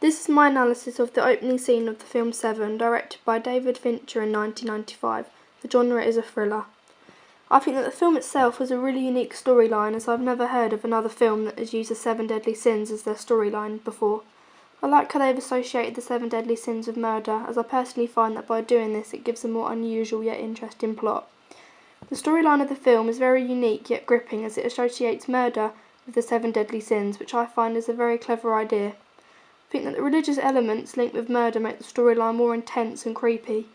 This is my analysis of the opening scene of the film Seven, directed by David Fincher in 1995. The genre is a thriller. I think that the film itself has a really unique storyline, as I've never heard of another film that has used the 7 deadly sins as their storyline before. I like how they've associated the 7 deadly sins with murder, as I personally find that by doing this it gives a more unusual yet interesting plot. The storyline of the film is very unique yet gripping, as it associates murder with the 7 deadly sins, which I find is a very clever idea. I think that the religious elements linked with murder make the storyline more intense and creepy.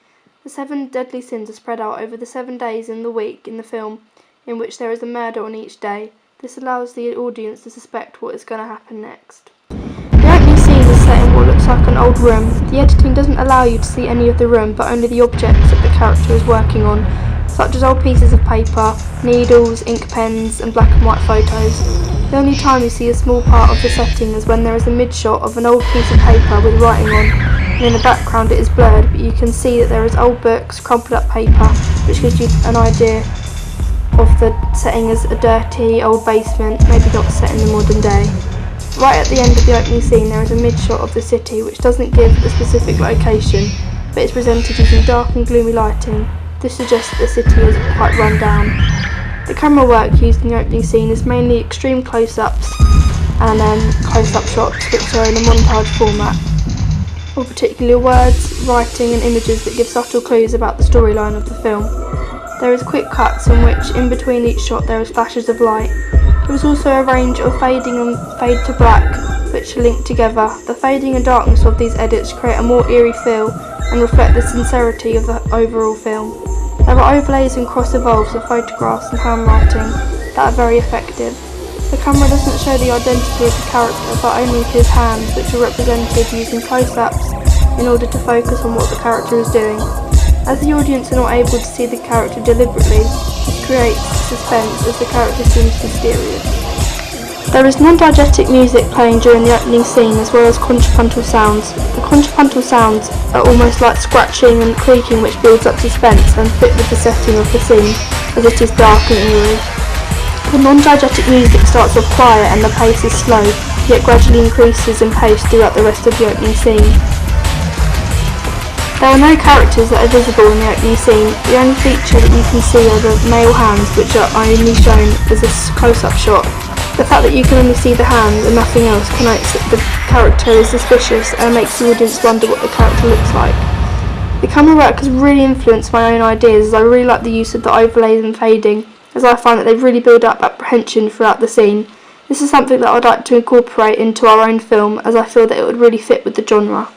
The 7 deadly sins are spread out over the 7 days in the week in the film, in which there is a murder on each day. This allows the audience to suspect what is going to happen next. The opening scene is set in what looks like an old room. The editing doesn't allow you to see any of the room, but only the objects that the character is working on, such as old pieces of paper, needles, ink pens, and black and white photos. The only time you see a small part of the setting is when there is a mid-shot of an old piece of paper with writing on, and in the background it is blurred, but you can see that there is old books, crumpled up paper, which gives you an idea of the setting as a dirty old basement, maybe not set in the modern day. Right at the end of the opening scene there is a mid-shot of the city, which doesn't give a specific location, but is presented using dark and gloomy lighting. This suggests that the city is quite run down. The camera work used in the opening scene is mainly extreme close-ups and close-up shots, which are in a montage format, or particular words, writing and images that give subtle clues about the storyline of the film. There is quick cuts in which, in between each shot, there is flashes of light. There is also a range of fading and fade to black, which are linked together. The fading and darkness of these edits create a more eerie feel and reflect the sincerity of the overall film. There are overlays and cross-evolves of photographs and handwriting that are very effective. The camera doesn't show the identity of the character, but only his hands, which are represented using close-ups in order to focus on what the character is doing. As the audience are not able to see the character deliberately, this creates suspense as the character seems mysterious. There is non-diegetic music playing during the opening scene, as well as contrapuntal sounds. The contrapuntal sounds are almost like scratching and creaking, which builds up suspense and fit with the setting of the scene, as it is dark and eerie. The non-diegetic music starts off quiet and the pace is slow, yet gradually increases in pace throughout the rest of the opening scene. There are no characters that are visible in the opening scene. The only feature that you can see are the male hands, which are only shown as a close-up shot. The fact that you can only see the hands and nothing else connotes that the character is suspicious and makes the audience wonder what the character looks like. The camera work has really influenced my own ideas, as I really like the use of the overlays and fading, as I find that they really build up apprehension throughout the scene. This is something that I'd like to incorporate into our own film, as I feel that it would really fit with the genre.